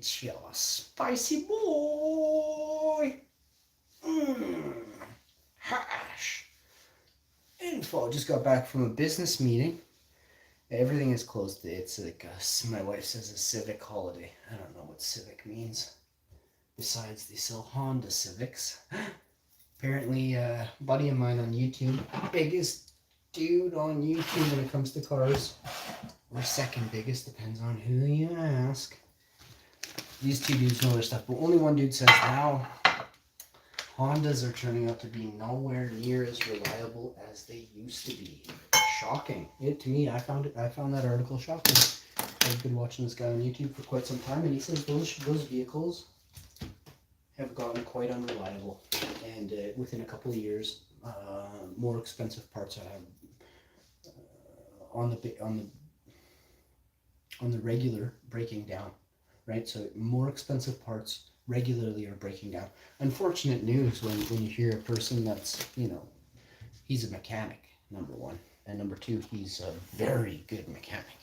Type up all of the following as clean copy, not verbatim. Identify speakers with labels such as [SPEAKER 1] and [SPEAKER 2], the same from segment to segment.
[SPEAKER 1] It's your spicy boy. Hash. Info. Just got back from a business meeting. Everything is closed today. It's like my wife says a civic holiday. I don't know what civic means. Besides, they sell Honda Civics. Apparently, a buddy of mine on YouTube, biggest dude on YouTube when it comes to cars, or second biggest, depends on who you ask. These two dudes know their stuff, but only one dude says now Hondas are turning out to be nowhere near as reliable as they used to be. Shocking. To me, I found that article shocking. I've been watching this guy on YouTube for quite some time, and he says those vehicles have gotten quite unreliable, and within a couple of years, more expensive parts on the regular breaking down, right? So more expensive parts regularly are breaking down. Unfortunate news when you hear a person that's, he's a mechanic, number one, and number two, he's a very good mechanic.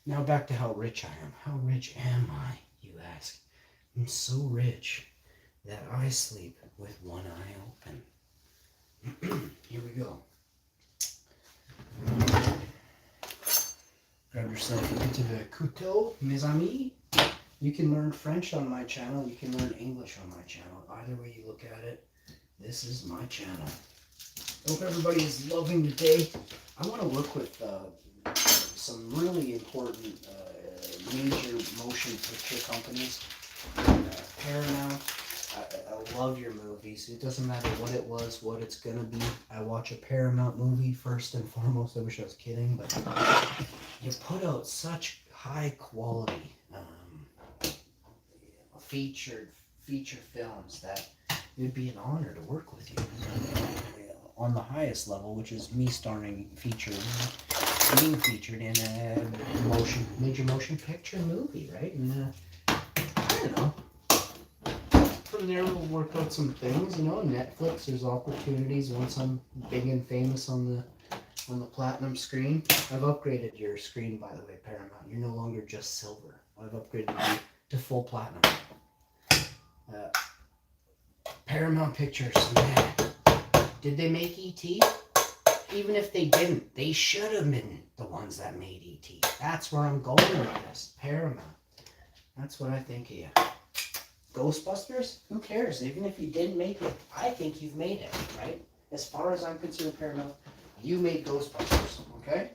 [SPEAKER 1] Now back to how rich I am. How rich am I, you ask? I'm so rich that I sleep with one eye open. Here we go. Grab yourself a bit of a couteau, mes amis. You can learn French on my channel. You can learn English on my channel. Either way you look at it, this is my channel. I hope everybody is loving the day. I want to work with some really important major motion picture companies. Paramount. I love your movies. It doesn't matter what it was, what it's gonna be. I watch a Paramount movie first and foremost. I wish I was kidding, but you put out such high quality feature films that it would be an honor to work with you on the highest level, which is me being featured in a major motion picture movie, right? And I don't know. From there, we'll work out some things. Netflix. There's opportunities once I'm big and famous on the platinum screen. I've upgraded your screen, by the way, Paramount. You're no longer just silver. I've upgraded you to full platinum. Paramount Pictures, man. Did they make E.T.? Even if they didn't, they should have been the ones that made E.T. That's where I'm going with this. Paramount. That's what I think of you. Ghostbusters? Who cares? Even if you didn't make it, I think you've made it, right? As far as I'm concerned, Paramount, you made Ghostbusters, okay?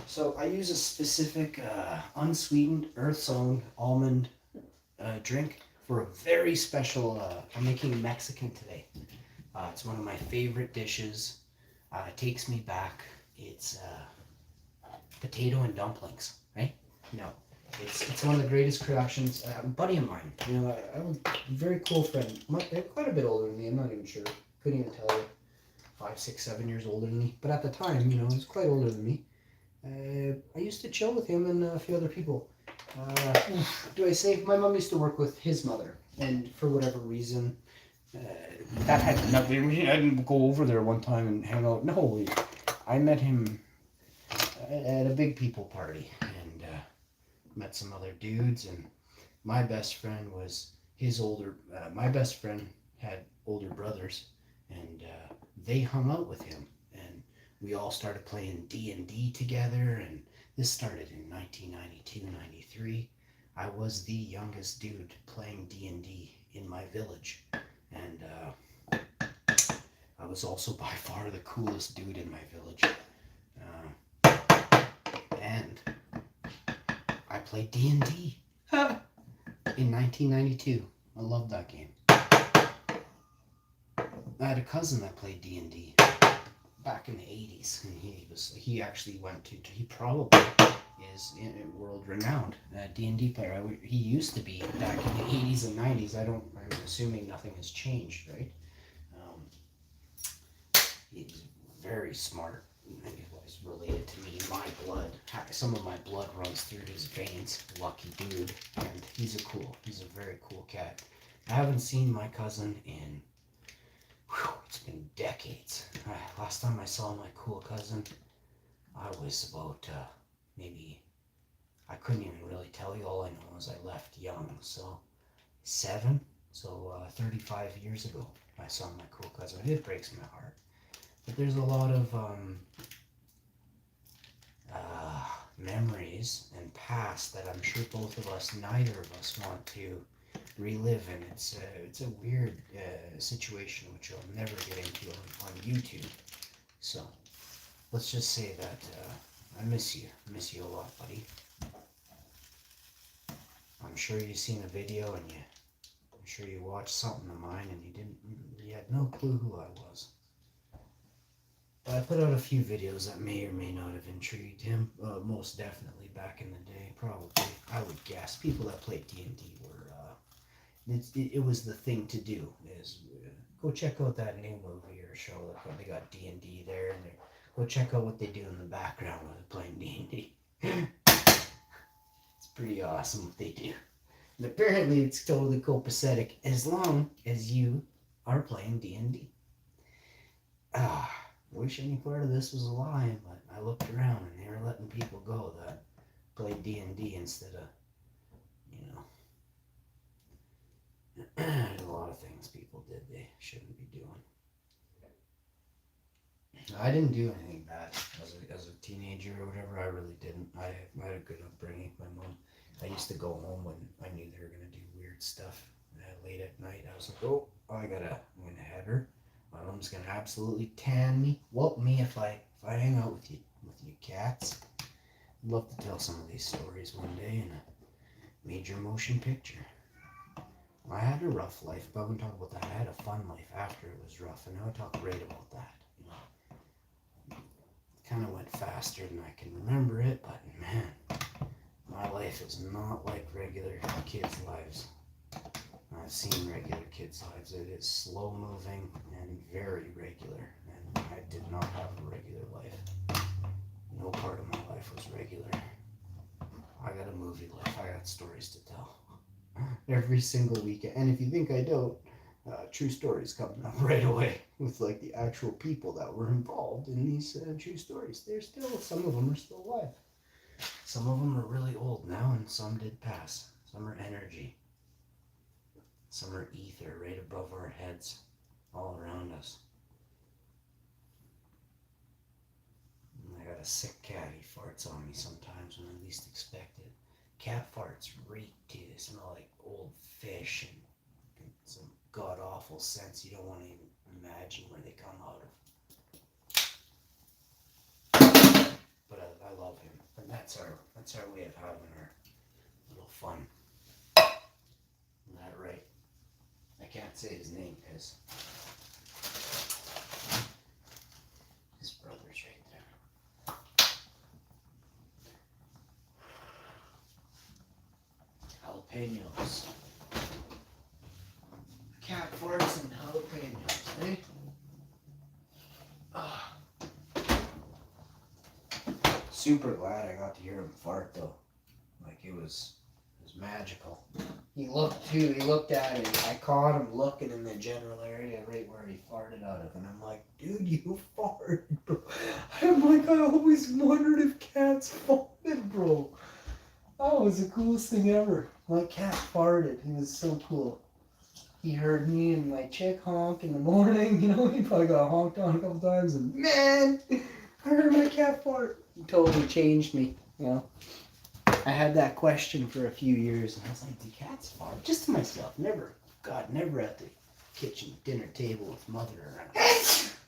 [SPEAKER 1] So I use a specific unsweetened, earth's-own almond drink for a very special, I'm making Mexican today. It's one of my favorite dishes. It takes me back. It's potato and dumplings, right? No. It's one of the greatest creations. A buddy of mine, I'm a very cool friend. Quite a bit older than me. I'm not even sure. Couldn't even tell you. 5, 6, 7 years older than me. But at the time, he was quite older than me. I used to chill with him and a few other people. Do I say my mom used to work with his mother, and for whatever reason, that had nothing. I didn't go over there one time and hang out. No, I met him at a big people party and met some other dudes. And my best friend was his older. My best friend had older brothers, and they hung out with him, and we all started playing D&D together. And this started in 1992, 93. I was the youngest dude playing D&D in my village. And I was also by far the coolest dude in my village. And I played D&D in 1992. I loved that game. I had a cousin that played D&D back in the 80s, and he actually he probably is world renowned D&D player. He used to be back in the 80s and 90s. I'm assuming nothing has changed, right? He's very smart. He was related to me. My blood, some of my blood runs through his veins. Lucky dude, and he's a very cool cat. I haven't seen my cousin in it's been decades. Last time I saw my cool cousin, I was about maybe I couldn't even really tell you. All I know is I left young. So 7, so 35 years ago, I saw my cool cousin. It breaks my heart. But there's a lot of memories and past that I'm sure both of us, neither of us, want to relive, and it's a weird situation which I'll never get into on YouTube. So let's just say that I miss you. I miss you a lot, buddy. I'm sure you've seen a video, and I'm sure you watched something of mine, and you had no clue who I was. But I put out a few videos that may or may not have intrigued him. Most definitely back in the day, probably. I would guess people that played D&D were. It was the thing to do. Is go check out that new movie or show. They got D&D there, and go check out what they do in the background when they're playing D&D. It's pretty awesome what they do. And apparently, it's totally copacetic as long as you are playing D&D. Wish any part of this was a lie, but I looked around and they were letting people go that played D&D instead of, there's a lot of things people did they shouldn't be doing. I didn't do anything bad as a teenager or whatever. I really didn't. I had a good upbringing. My mom, I used to go home when I knew they were going to do weird stuff late at night. I was like, I'm going to have her. My mom's gonna absolutely tan me, whoop me if I hang out with you cats. I'd love to tell some of these stories one day in a major motion picture. I had a rough life, but I wouldn't talk about that. I had a fun life after it was rough, and now I talk great about that. It kind of went faster than I can remember it, but man, my life is not like regular kids' lives. I've seen regular kids' lives. It is slow moving and very regular, and I did not have a regular life. No part of my life was regular. I got a movie life. I got stories to tell every single weekend. And if you think I don't, true stories coming up right away with like the actual people that were involved in these true stories. Some of them are still alive. Some of them are really old now, and some did pass. Some are energy. Some are ether right above our heads, all around us. And I got a sick cat. He farts on me sometimes when I least expect it. Cat farts reek too. They smell like old fish and some god-awful scents you don't want to even imagine where they come out of. But I love him. And that's our way of having our little fun. Isn't that right? I can't say his name because his brother's right there. Jalapenos. Cat farts and jalapenos, eh? Super glad I got to hear him fart though. Like it was magical. He looked at it. I caught him looking in the general area right where he farted out of. And I'm like, dude, you farted, bro. I'm like, I always wondered if cats farted, bro. That was the coolest thing ever. My cat farted. He was so cool. He heard me and my chick honk in the morning. He probably got honked on a couple times. And man, I heard my cat fart. He totally changed me, I had that question for a few years, and I was like, do cats fart? Just to myself. Never at the kitchen dinner table with mother around.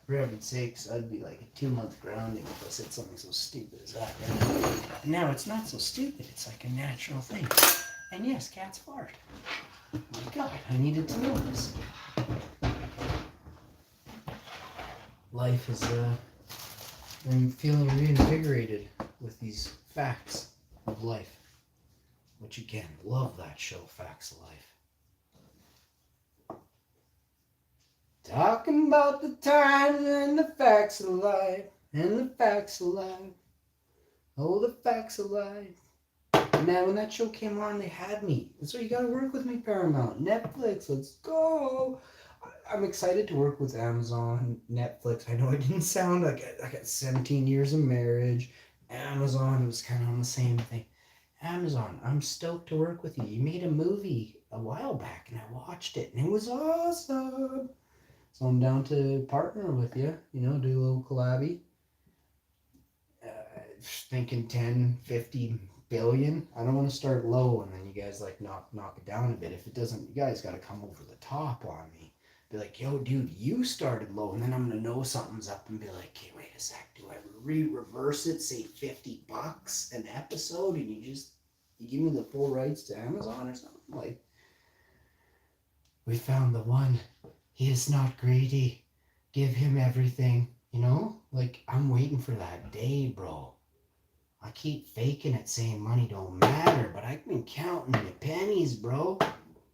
[SPEAKER 1] For heaven's sakes, I'd be like a 2-month grounding if I said something so stupid as that. Right? Now it's not so stupid. It's like a natural thing. And yes, cats fart. Oh my God, I needed to know this. Life is, I'm feeling reinvigorated with these facts of life. Which again, love that show, Facts of Life. Talking about the times and the facts of life, and the facts of life. Oh, the facts of life. Man, when that show came on, they had me. That's why you gotta work with me, Paramount. Netflix, let's go. I'm excited to work with Amazon, Netflix. I know it didn't sound like I got 17 years of marriage. Amazon was kind of on the same thing. Amazon, I'm stoked to work with you. You made a movie a while back and I watched it and it was awesome. So I'm down to partner with you, do a little collabie. Thinking 10, 50 billion. I don't want to start low and then you guys like knock it down a bit. If it doesn't, you guys got to come over the top on me. Be like, yo, dude, you started low, and then I'm gonna know something's up and be like, hey, wait a sec, do I reverse it, say $50 an episode, and you give me the full rights to Amazon or something? Like, we found the one. He is not greedy. Give him everything. Like, I'm waiting for that day, bro. I keep faking it, saying money don't matter, but I've been counting the pennies, bro.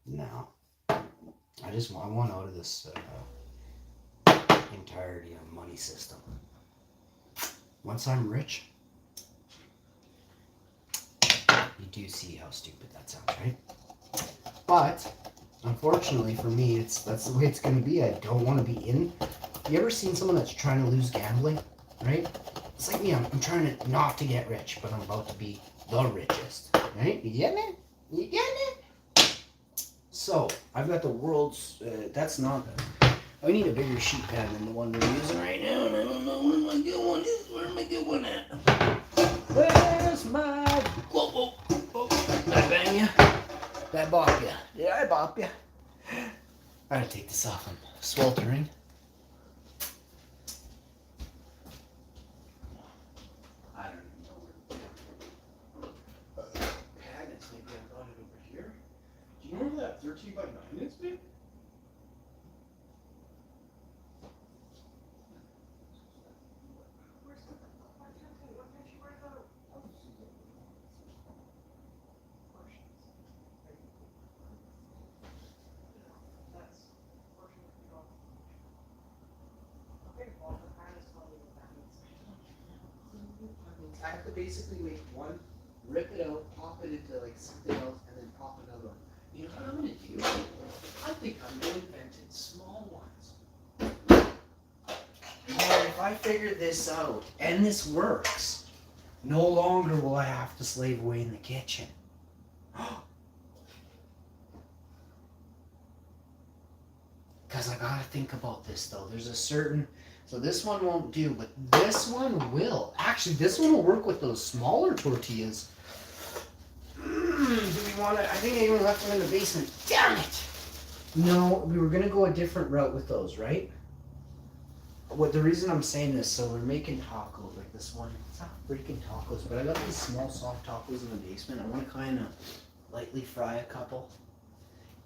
[SPEAKER 1] No. I want out of this entirety of money system. Once I'm rich, you do see how stupid that sounds, right? But unfortunately for me, that's the way it's going to be. I don't want to be in. You ever seen someone that's trying to lose gambling, right? It's like me. I'm trying to not to get rich, but I'm about to be the richest, right? You get it? You get it? So I've got the world's. That's not. I need a bigger sheet pan than the one we're using right now, and I don't know where my good one is. Where my good one at? Where's my... Whoa. Did I bang you? Did I bop you? Did I bop you? I gotta take this off. I'm sweltering. I don't even know where the cabinets. Maybe I brought it over here. Do you know where that 13 by 9 is, babe? I have to basically make one, rip it out, pop it into like something else, and then pop another one. You know what I'm gonna do? I think I'm gonna invent small ones. And if I figure this out and this works, no longer will I have to slave away in the kitchen. Because I gotta think about this though. There's a certain. So this one won't do, but this one will. Actually, this one will work with those smaller tortillas. Do we want to? I think I even left them in the basement. Damn it! No, we were gonna go a different route with those, right? The reason I'm saying this, so we're making tacos like this one. It's not freaking tacos, but I got these small soft tacos in the basement. I want to kind of lightly fry a couple.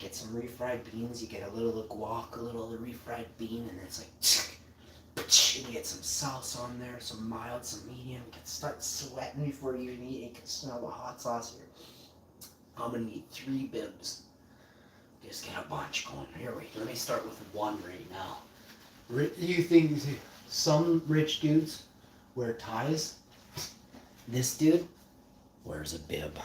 [SPEAKER 1] Get some refried beans. You get a little guac, a little of the refried bean, and it's like. And you get some sauce on there, some mild, some medium. You can start sweating before you even eat. You can smell the hot sauce here. I'm gonna need 3 bibs. Just get a bunch going. Here let me start with one right now. You think some rich dudes wear ties? This dude wears a bib.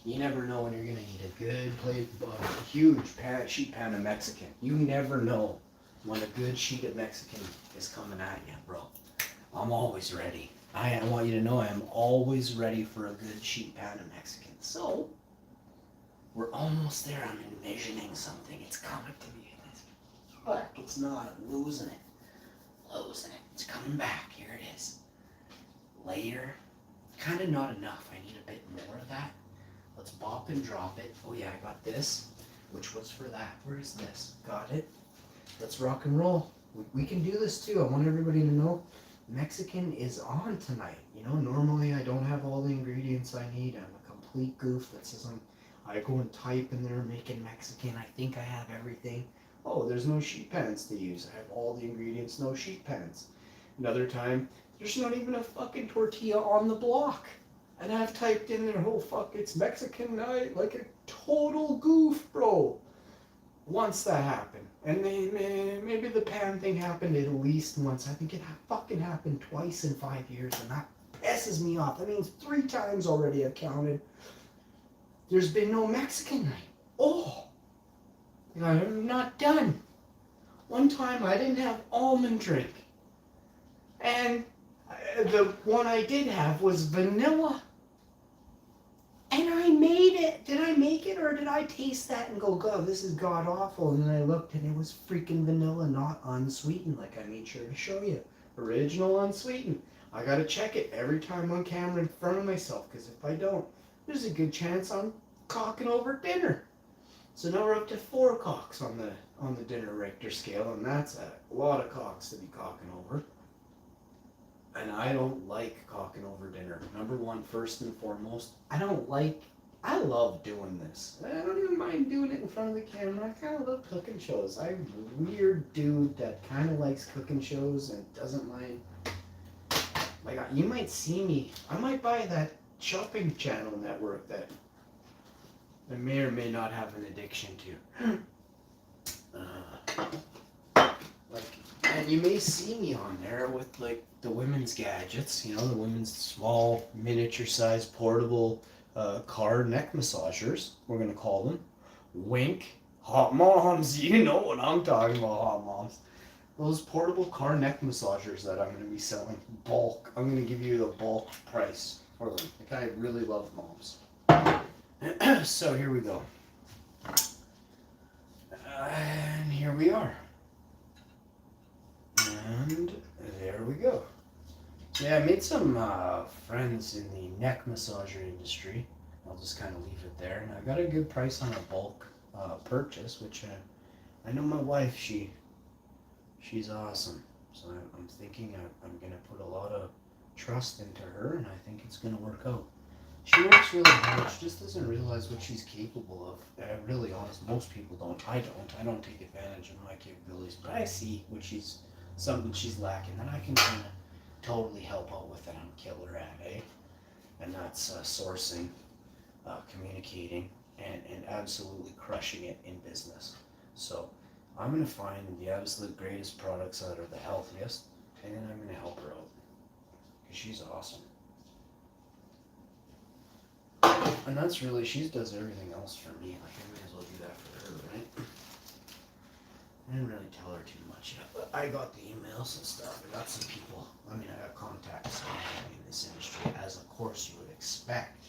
[SPEAKER 1] You never know when you're gonna eat a good plate, a huge sheet pan of Mexican. You never know when a good sheet of Mexican is coming at you, bro. I'm always ready. I want you to know I am always ready for a good sheet pan of Mexican. So, we're almost there. I'm envisioning something. It's coming to me. But it's not. I'm losing it. It's coming back. Here it is. Later. Kind of not enough. I need a bit more of that. Let's bop and drop it. Oh yeah, I got this, which was for that. Where is this? Got it. Let's rock and roll. We can do this too. I want everybody to know Mexican is on tonight. Normally I don't have all the ingredients I need. I'm a complete goof that says I go and type in there making Mexican. I think I have everything. Oh, there's no sheet pans to use. I have all the ingredients, no sheet pans. Another time, there's not even a fucking tortilla on the block. And I've typed in there, oh fuck, it's Mexican night, like a total goof, bro. Once that happened, and maybe the pan thing happened at least once. I think it fucking happened twice in 5 years, and that pisses me off. That means 3 times already I've counted. There's been no Mexican night. Oh, I'm not done. One time I didn't have almond drink, and the one I did have was vanilla. I made it. Did I make it, or did I taste that and go, God, this is god awful? And then I looked and it was freaking vanilla, not unsweetened, like I made sure to show you. Original unsweetened. I gotta check it every time on camera in front of myself, because if I don't, there's a good chance I'm cocking over dinner. So now we're up to 4 cocks on the dinner Richter scale, and that's a lot of cocks to be cocking over. And I don't like cocking over dinner. Number one, first and foremost, I love doing this. I don't even mind doing it in front of the camera. I kind of love cooking shows. I'm a weird dude that kind of likes cooking shows and doesn't mind. Like, you might see me, I might buy that shopping channel network that I may or may not have an addiction to. And you may see me on there with like the women's gadgets, you know, the women's small, miniature size, portable car neck massagers, we're going to call them. Wink. Hot moms, you know what I'm talking about, hot moms. Those portable car neck massagers that I'm going to be selling bulk. I'm going to give you the bulk price for them. Like, I really love moms. So here we go. And here we are. And there we go. Yeah, I made some friends in the neck massager industry. I'll just kind of leave it there. And I got a good price on a bulk purchase, which I know my wife, she's awesome. So I'm thinking I'm going to put a lot of trust into her, and I think it's going to work out. She works really hard. She just doesn't realize what she's capable of. Really honest, most people don't. I don't take advantage of my capabilities, but I see what something she's lacking, and I can kind of totally help out with it. I'm killer at, eh? And that's sourcing, communicating, and absolutely crushing it in business. So I'm going to find the absolute greatest products that are the healthiest, and then I'm going to help her out, because she's awesome. And that's really, she does everything else for me. Like, I may as well do that for her, right? I didn't really tell her too much yet, but I got the emails and stuff. I got some people, I got contacts in this industry, as of course you would expect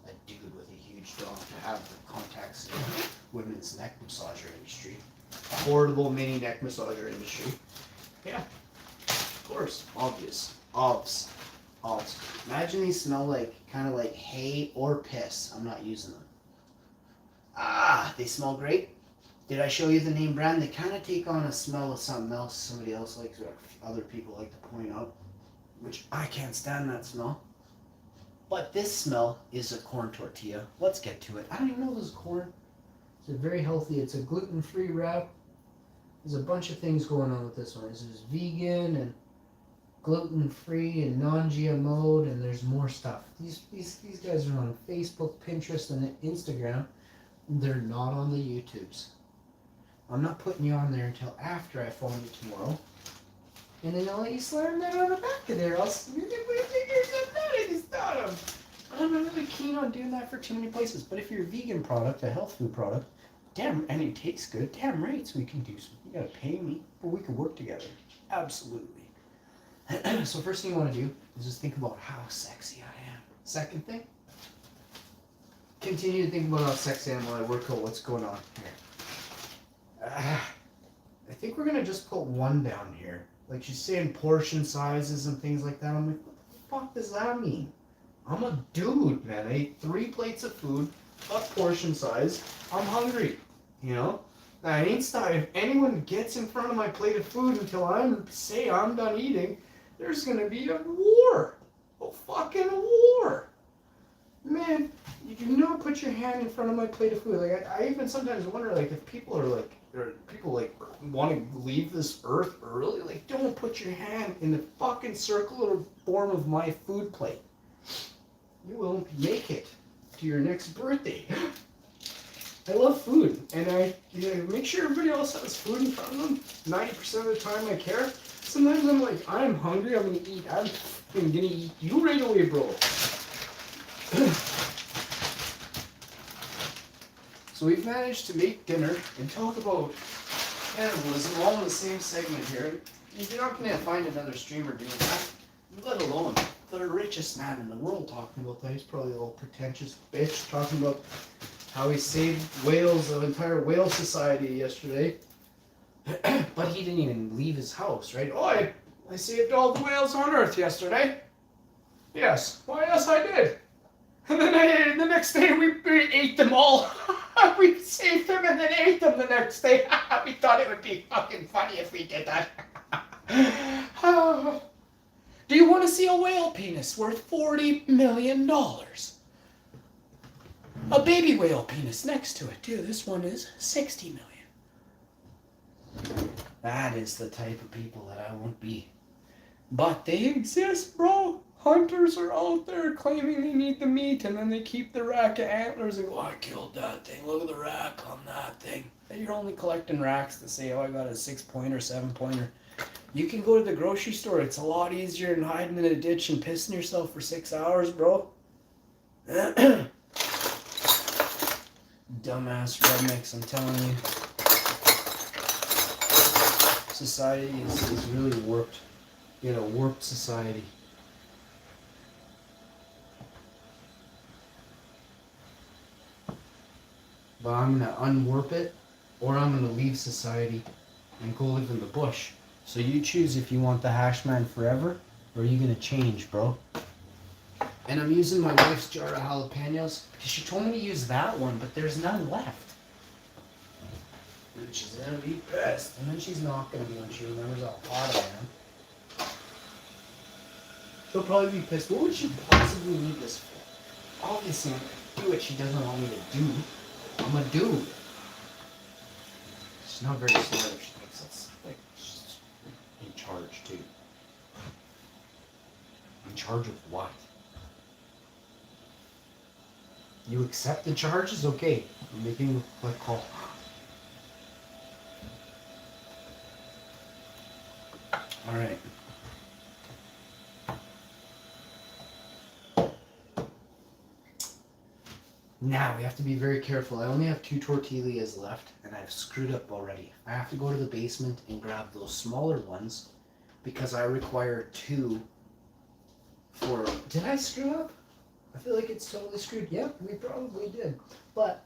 [SPEAKER 1] a dude with a huge dog to have the contacts in the women's neck massager industry. Portable mini neck massager industry. Yeah, of course, obvious. Imagine these smell like, kind of like hay or piss. I'm not using them. They smell great. Did I show you the name brand? They kind of take on a smell of something else somebody else likes, or other people like to point out, which I can't stand that smell. But this smell is a corn tortilla. Let's get to it. I don't even know this is corn. It's very healthy. It's a gluten-free wrap. There's a bunch of things going on with this one. This is vegan and gluten-free and non-GMO, and there's more stuff. These guys are on Facebook, Pinterest, and Instagram. They're not on the YouTubes. I'm not putting you on there until after I phone you tomorrow. And then I'll let you slam that on the back of there. I'm not really keen on doing that for too many places. But if you're a vegan product, a health food product, and it tastes good, damn right, so we can do something. You gotta pay me, but we can work together. Absolutely. So first thing you want to do is just think about how sexy I am. Second thing, continue to think about how sexy I am while I work out what's going on here. I think we're going to just put one down here. Like she's saying portion sizes and things like that. I'm like, what the fuck does that mean? I'm a dude, man. I ate 3 plates of food, fuck portion size. I'm hungry, you know? I ain't stopping. If anyone gets in front of my plate of food until I'm done eating, there's gonna be a war. A fucking war. Man, you do not put your hand in front of my plate of food. Like I even sometimes wonder, like, if people are like, or people like want to leave this earth early, like, don't put your hand in the fucking circular form of my food plate. You won't make it to your next birthday. I love food, and I make sure everybody else has food in front of them. 90% of the time I care. Sometimes I'm like, I'm hungry, I'm gonna eat. I'm gonna eat you right away, bro. So we've managed to make dinner and talk about cannibalism all in the same segment here. You're not gonna find another streamer doing that, let alone Third Rate. richest man in the world talking about that. He's probably a little pretentious bitch talking about how he saved whales, the entire whale society yesterday. But he didn't even leave his house, right? Oh, I saved all the whales on Earth yesterday. Yes. Why, yes, I did. And then the next day we ate them all. We saved them and then ate them the next day. We thought it would be fucking funny if we did that. Do you want to see a whale penis worth $40 million? A baby whale penis next to it, too. This one is $60 million. That is the type of people that I won't be. But they exist, bro. Hunters are out there claiming they need the meat, and then they keep the rack of antlers and go, I killed that thing. Look at the rack on that thing. And you're only collecting racks to say, oh, I got a 6-pointer, 7-pointer. You can go to the grocery store. It's a lot easier than hiding in a ditch and pissing yourself for 6 hours, bro. Dumbass rednecks, I'm telling you. Society is really warped. You know, warped society. But I'm going to unwarp it, or I'm going to leave society and go live in the bush. So you choose if you want the hash man forever, or are you going to change, bro? And I'm using my wife's jar of jalapenos, because she told me to use that one, but there's none left. And she's going to be pissed. And then she's not going to be when she remembers how hot I am. She'll probably be pissed. What would she possibly need this for? Obviously, I'm going to do what she doesn't want me to do. I'm a dude. She's not very smart if she thinks that's like she's in charge too. In charge of what? You accept the charges? Okay. I'm making a call. Alright. Now, we have to be very careful. I only have 2 tortillas left, and I've screwed up already. I have to go to the basement and grab those smaller ones, because I require 2 for... Did I screw up? I feel like it's totally screwed. Yep, we probably did. But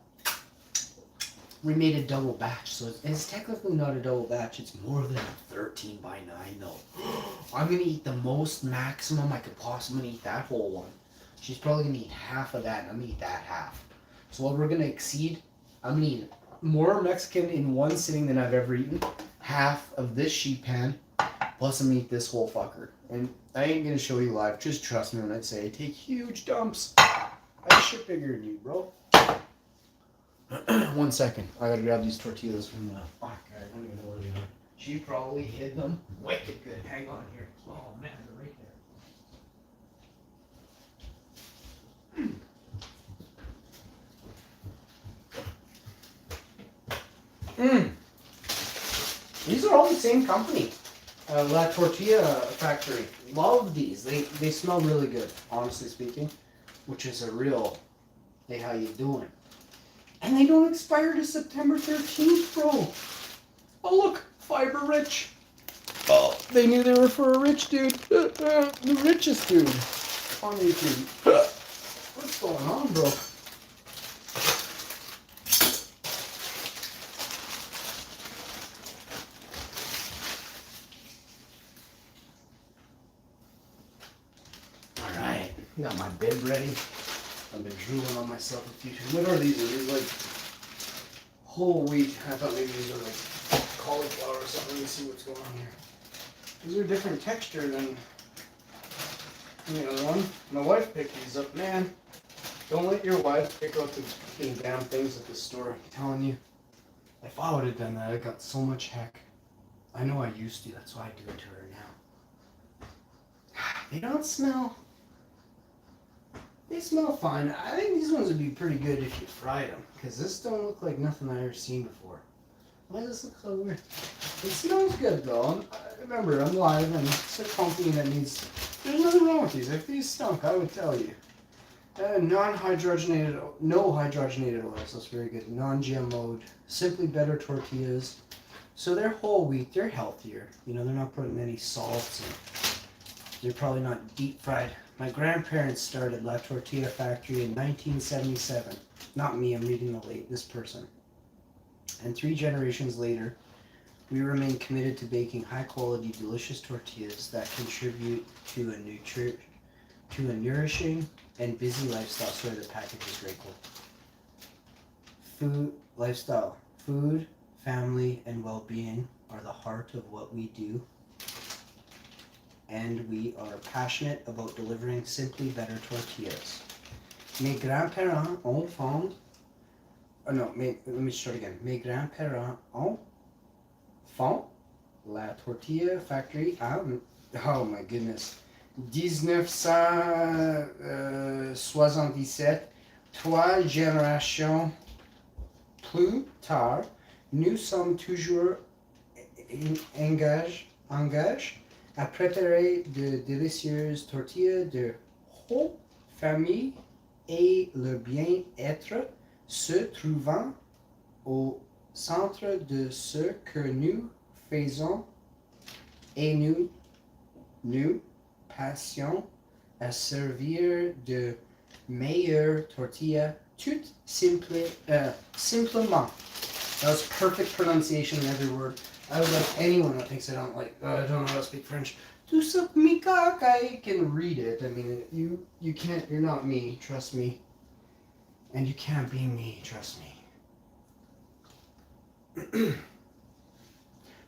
[SPEAKER 1] we made a double batch, so it's technically not a double batch. It's more than a 13 by 9, though. I'm going to eat the most maximum I could possibly eat that whole one. She's probably going to eat half of that, and I'm going to eat that half. So what we're going to exceed, I'm going to eat more Mexican in one sitting than I've ever eaten. Half of this sheet pan, plus I'm going to eat this whole fucker. And I ain't going to show you live. Just trust me when I say I take huge dumps. I shit bigger than you, bro. 1 second. I got to grab these tortillas from the... Fuck, I don't even know where they are. She probably hid them. Wicked good. Hang on here. Oh, man, they're right there. These are all the same company. La Tortilla Factory. Love these. They smell really good, honestly speaking. Which is a real, hey, how you doing? And they don't expire to September 13th, bro. Oh, look. Fiber rich. Oh, they knew they were for a rich dude. The richest dude on YouTube. What's going on, bro? Alright, got my bib ready. I've been drooling on myself a few times. What are these? Are these like whole wheat? I thought maybe these are like cauliflower or something. Let me see what's going on here. These are a different texture than the other one. My wife picked these up, man. Don't let your wife pick out the fucking damn things at the store. I'm telling you. If I would have done that, I got so much heck. I know I used to. That's why I do it to her now. They don't smell. They smell fine. I think these ones would be pretty good if you fried them. Because this don't look like nothing I've ever seen before. Why does this look so weird? It smells good though. Remember, I'm live and it's a company that needs... There's nothing wrong with these. If these stunk, I would tell you. Non-hydrogenated... No hydrogenated oils. That's very good. Non-GMO'd. Simply better tortillas. So they're whole wheat. They're healthier. You know, they're not putting any salts in. They're probably not deep fried My grandparents started La Tortilla Factory in 1977. Not me, I'm reading this person. And 3 generations later, we remain committed to baking high-quality, delicious tortillas that contribute to a nourishing and busy lifestyle. Sorry, the package is wrinkled. Food, family, and well-being are the heart of what we do, and we are passionate about delivering simply better tortillas. Mes grands-parents ont fond... Oh no, let me start again. Mes grands-parents ont fond la Tortilla Factory en... Oh my goodness. 1977. 3 générations plus tard, nous sommes toujours engagés à préparer de délicieuses tortillas de haute famille et le bien-être se trouvant au centre de ce que nous faisons et nous passions à servir de meilleures tortillas tout simplement. That was perfect pronunciation in every word. I would like anyone that thinks I don't know how to speak French. Tout simplement, I can read it. I mean, you can't, you're not me, trust me. And you can't be me, trust me.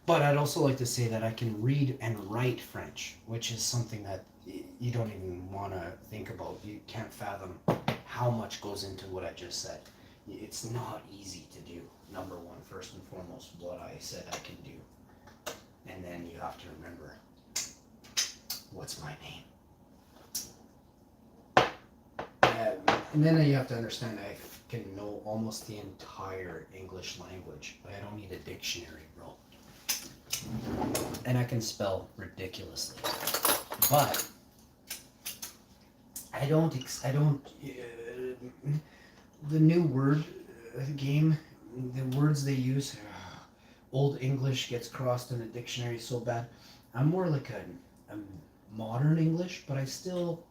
[SPEAKER 1] But I'd also like to say that I can read and write French, which is something that you don't even want to think about. You can't fathom how much goes into what I just said. It's not easy to do. Number one, first and foremost, what I said I can do. And then you have to remember, what's my name? And then you have to understand I can know almost the entire English language, but I don't need a dictionary, bro. And I can spell ridiculously. But I don't the new word game, the words they use, Old English gets crossed in the dictionary so bad. I'm more like a modern English, but I still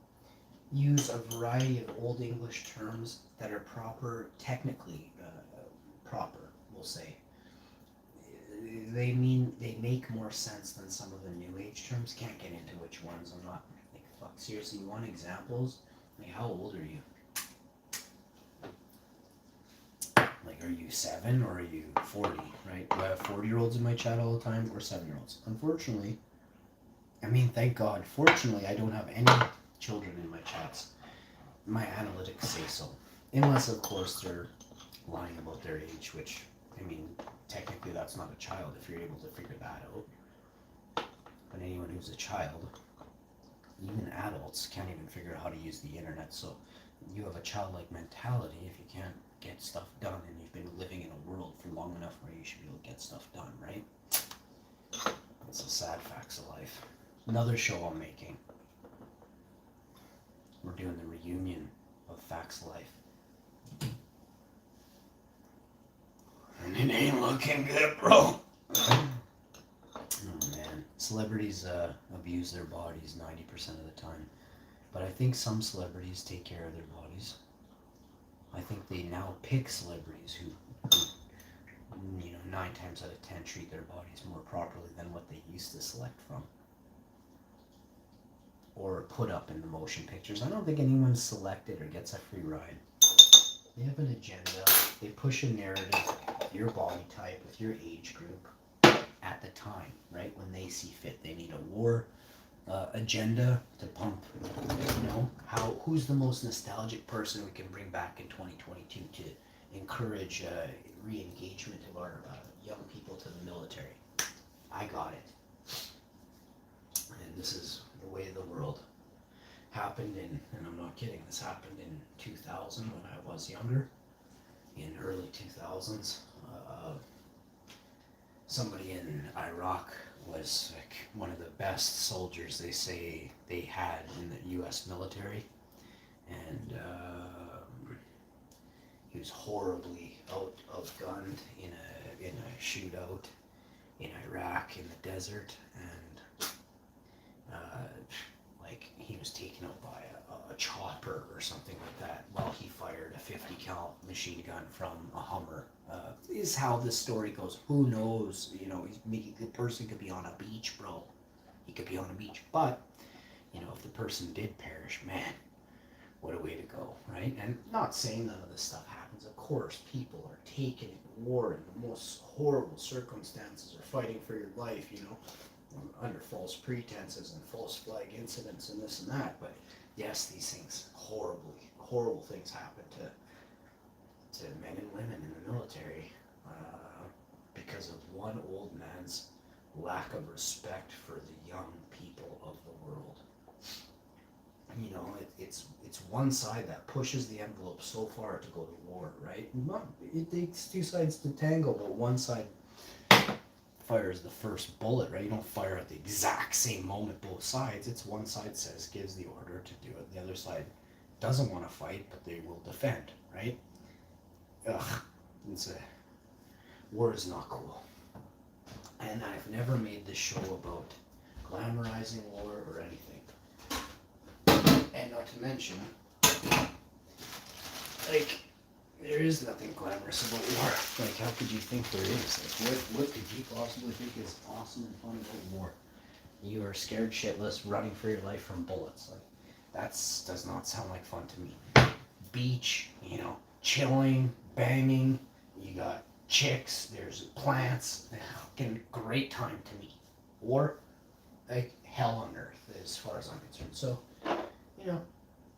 [SPEAKER 1] use a variety of Old English terms that are proper, technically proper, we'll say. They make more sense than some of the new age terms. Can't get into which ones. I'm not like, fuck, seriously, you want examples? Like, how old are you? Like, are you 7 or are you 40, right? Do I have 40-year-olds in my chat all the time or 7-year-olds? Unfortunately, I mean, thank God, fortunately, I don't have any children in my chats. My analytics say so. Unless, of course, they're lying about their age, which, I mean, technically that's not a child if you're able to figure that out. But anyone who's a child, even adults, can't even figure out how to use the internet. So you have a childlike mentality if you can't get stuff done, and you've been living in a world for long enough where you should be able to get stuff done, right? It's the sad facts of life. Another show I'm making. We're doing the reunion of Facts of Life. And it ain't looking good, bro. Oh man. Celebrities abuse their bodies 90% of the time. But I think some celebrities take care of their bodies. I think they now pick celebrities who 9 times out of 10 treat their bodies more properly than what they used to select from. Or put up in the motion pictures. I don't think anyone's selected or gets a free ride. They have an agenda. They push a narrative, your body type, with your age group at the time, right? When they see fit. They need a war agenda to pump, who's the most nostalgic person we can bring back in 2022 to encourage re-engagement of our young people to the military. I got it. And this is the way of the world. Happened and I'm not kidding, this happened in 2000 when I was younger, in early 2000s. Somebody in Iraq was like one of the best soldiers they say they had in the US military, and he was horribly outgunned in a shootout in Iraq in the desert, and like he was taken out by a chopper or something like that while he fired a 50 cal machine gun from a Hummer. Is how this story goes. Who knows? You know, the person could be on a beach, bro. He could be on a beach. But, you know, if the person did perish, man, what a way to go, right? And not saying none of this stuff happens. Of course, people are taken in war in the most horrible circumstances, or fighting for your life, you know, under false pretenses and false flag incidents and this and that. But yes, these things, horrible things happen to men and women in the military because of one old man's lack of respect for the young people of the world. You know, it's one side that pushes the envelope so far to go to war, right? It takes two sides to tango, but one side fires the first bullet, right? You don't fire at the exact same moment both sides. It's one side gives the order to do it. The other side doesn't want to fight, but they will defend, right? Ugh, war is not cool. And I've never made this show about glamorizing war or anything. And not to mention, like, there is nothing glamorous about war. Like, how could you think there is? Like, what could you possibly think is awesome and fun about war? You are scared shitless, running for your life from bullets. Like, does not sound like fun to me. Beach, you know, chilling, banging, you got chicks, there's plants, fucking great time to me. War, like hell on earth as far as I'm concerned. So, you know,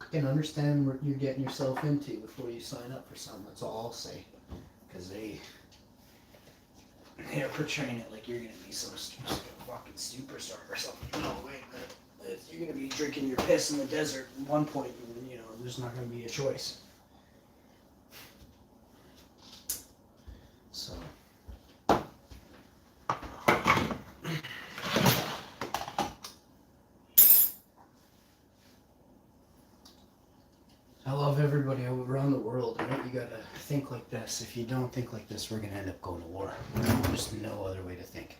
[SPEAKER 1] you can understand what you're getting yourself into before you sign up for something. That's all I'll say. Because they're portraying it like you're going to be some fucking superstar or something. No, wait a minute. You're going to be drinking your piss in the desert at one point, and, you know, there's not going to be a choice. So, I love everybody around the world, right? You gotta think like this. If you don't think like this, we're gonna end up going to war. There's no other way to think.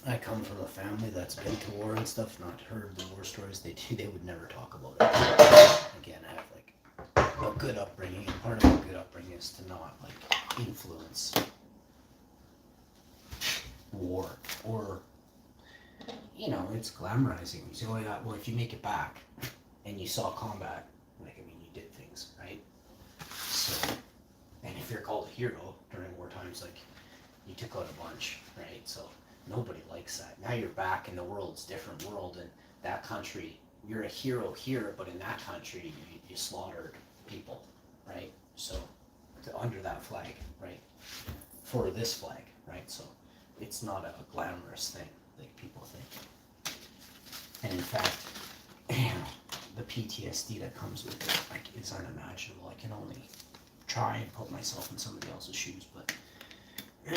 [SPEAKER 1] I come from a family that's been to war and stuff, not heard the war stories. They would never talk about it. Again, I have like a good upbringing, and part of a good upbringing is to not like influence war, or, you know, it's glamorizing. You say, oh yeah, well, if you make it back and you saw combat, like, I mean, you did things, right? So, and if you're called a hero during war times, like, you took out a bunch, right? So nobody likes that. Now you're back in the world's different world, and that country, you're a hero here, but in that country, you slaughtered people, right? So, under that flag, right? For this flag, right? So, it's not a glamorous thing like people think. And in fact, the PTSD that comes with it, like, is unimaginable. I can only try and put myself in somebody else's shoes, but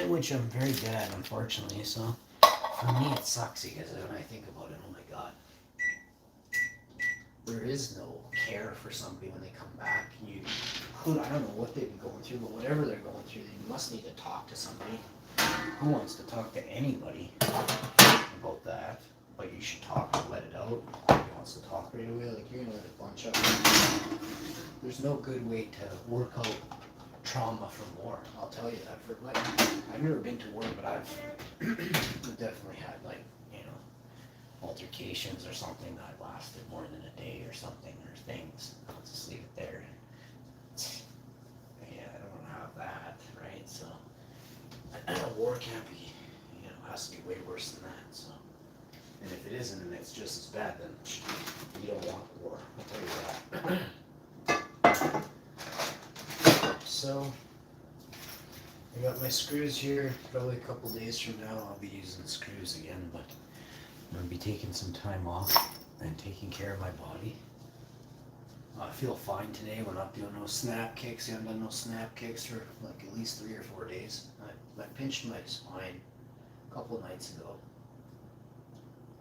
[SPEAKER 1] which I'm very good at, unfortunately. So for me, it sucks because when I think about it, oh my god, there is no care for somebody when they come back. I don't know what they've been going through, but whatever they're going through, they must need to talk to somebody. Who wants to talk to anybody about that? But you should talk and let it out. Nobody wants to talk right away. Like, you're gonna let it bunch up. There's no good way to work out trauma from war. I'll tell you that. I've never been to war, but I've definitely had, like, you know, altercations or something that lasted more than a day or something, or things. I'll just leave it there. Yeah, I don't have that, right? So, a war can't be, you know, has to be way worse than that. So, and if it isn't, and it's just as bad, then you don't want war. I'll tell you that. So, I got my screws here. Probably a couple days from now, I'll be using screws again, but I'm going to be taking some time off and taking care of my body. I feel fine today. We're not doing no snap kicks. I haven't done no snap kicks for like at least 3 or 4 days. I pinched my spine a couple of nights ago.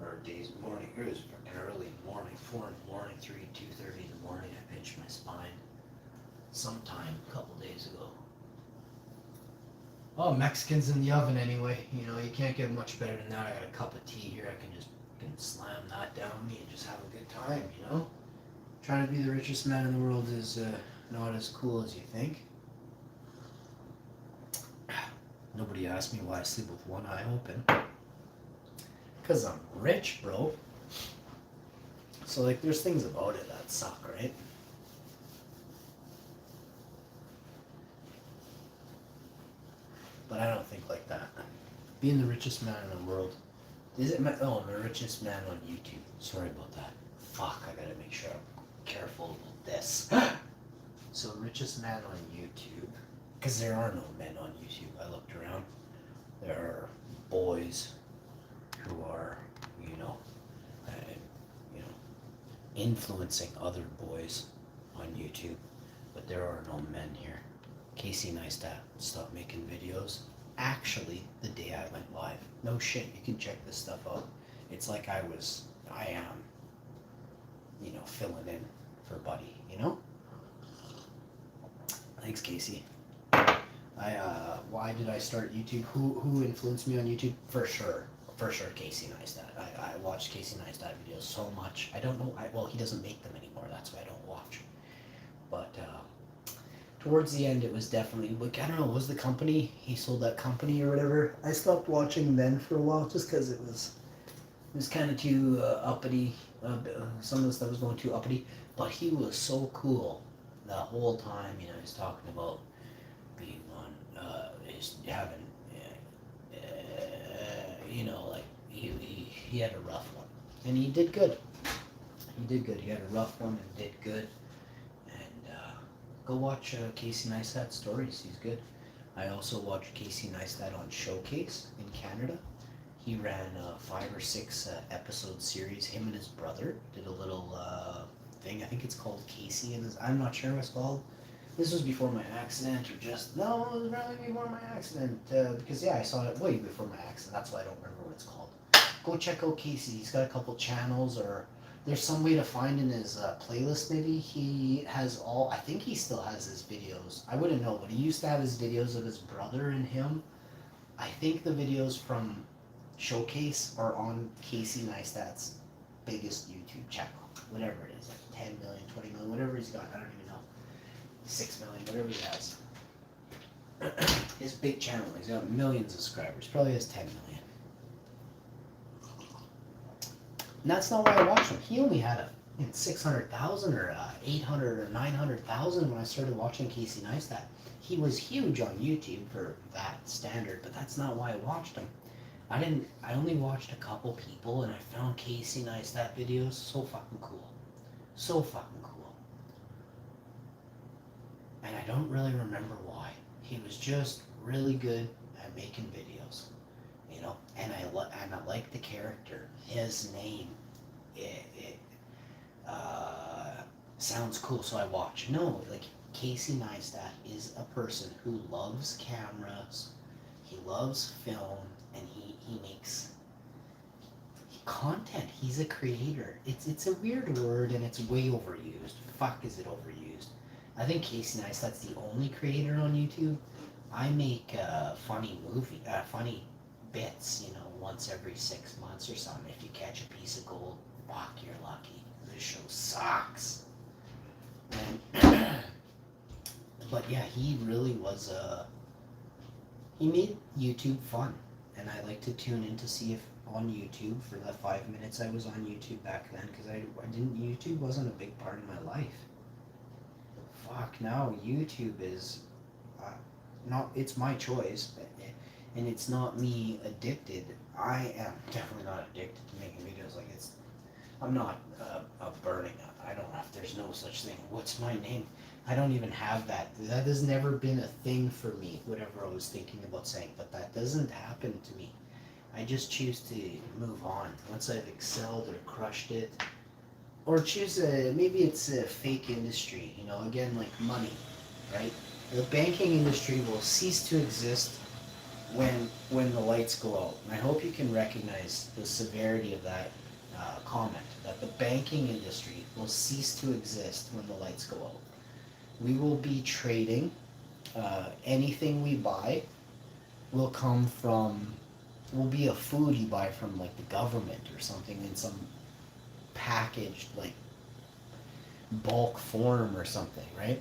[SPEAKER 1] Or days, morning. It was an early morning, 4 in the morning, 2:30 in the morning. I pinched my spine sometime a couple days ago. Oh, Mexicans in the oven anyway. You know, you can't get much better than that. I got a cup of tea here. I can just fucking slam that down me and just have a good time, you know? Trying to be the richest man in the world is not as cool as you think. Nobody asked me why I sleep with one eye open. Because I'm rich, bro. So, like, there's things about it that suck, right? But I don't think like that. Being the richest man in the world. Is it my... Oh, I'm the richest man on YouTube. Sorry about that. Fuck, I gotta make sure I'm careful about this. So, richest man on YouTube. Because there are no men on YouTube. I looked around. There are boys who are, you know, influencing other boys on YouTube. But there are no men here. Casey Neistat stopped making videos. Actually, the day I went live. No shit, you can check this stuff out. It's like I am, you know, filling in for Buddy, you know? Thanks, Casey. Why did I start YouTube? Who influenced me on YouTube? For sure, Casey Neistat. I watched Casey Neistat videos so much. I don't know, well, he doesn't make them anymore, that's why I don't watch. But, towards the end, it was definitely, like, I don't know, was the company, he sold that company or whatever. I stopped watching then for a while just because it was kind of too uppity. Some of the stuff was going too uppity, but he was so cool the whole time. You know, he's talking about being on, he's having, you know, like he had a rough one, and he did good. He had a rough one and did good. Go watch Casey Neistat stories. He's good. I also watched Casey Neistat on Showcase in Canada. He ran a 5 or 6 episode series. Him and his brother did a little thing. I think it's called Casey and his. I'm not sure what it's called. This was before my accident, or just no, it was really before my accident. Because yeah, I saw it way before my accident. That's why I don't remember what it's called. Go check out Casey. He's got a couple channels, or there's some way to find in his playlist. Maybe he has all. I think he still has his videos. I wouldn't know, but he used to have his videos of his brother and him. I think the videos from Showcase are on Casey Neistat's biggest YouTube channel, whatever it is, like 10 million, 20 million, whatever he's got. I don't even know. 6 million, whatever he has. His big channel, he's got millions of subscribers. Probably has 10 million. And that's not why I watched him. He only had 600,000 or 800 or 900,000 when I started watching Casey Neistat. He was huge on YouTube for that standard, but that's not why I watched him. I only watched a couple people, and I found Casey Neistat videos so fucking cool. So fucking cool. And I don't really remember why. He was just really good at making videos, you know. And I like the character. His name, it sounds cool, so I watch. No, like Casey Neistat is a person who loves cameras. He loves film, and he makes content. He's a creator. It's a weird word, and it's way overused. Fuck, is it overused? I think Casey Neistat's the only creator on YouTube. I make funny bits, you know, once every 6 months or something. If you catch a piece of gold, fuck, you're lucky. This show sucks. And but yeah, he really was he made YouTube fun, and I like to tune in to see if on YouTube for the 5 minutes I was on YouTube back then, because YouTube wasn't a big part of my life. Fuck, now YouTube is not, it's my choice, and it's not me addicted. I am definitely not addicted to making videos. Like, I'm not a burning up. I don't know if there's no such thing. What's my name? I don't even have that. That has never been a thing for me, whatever I was thinking about saying, but that doesn't happen to me. I just choose to move on. Once I've excelled or crushed it, or choose maybe it's a fake industry, you know, again, like money, right? The banking industry will cease to exist when the lights go out. And I hope you can recognize the severity of that comment, that the banking industry will cease to exist when the lights go out. We will be trading, anything we buy will come from will be a food you buy from like the government or something in some packaged like bulk form or something, right?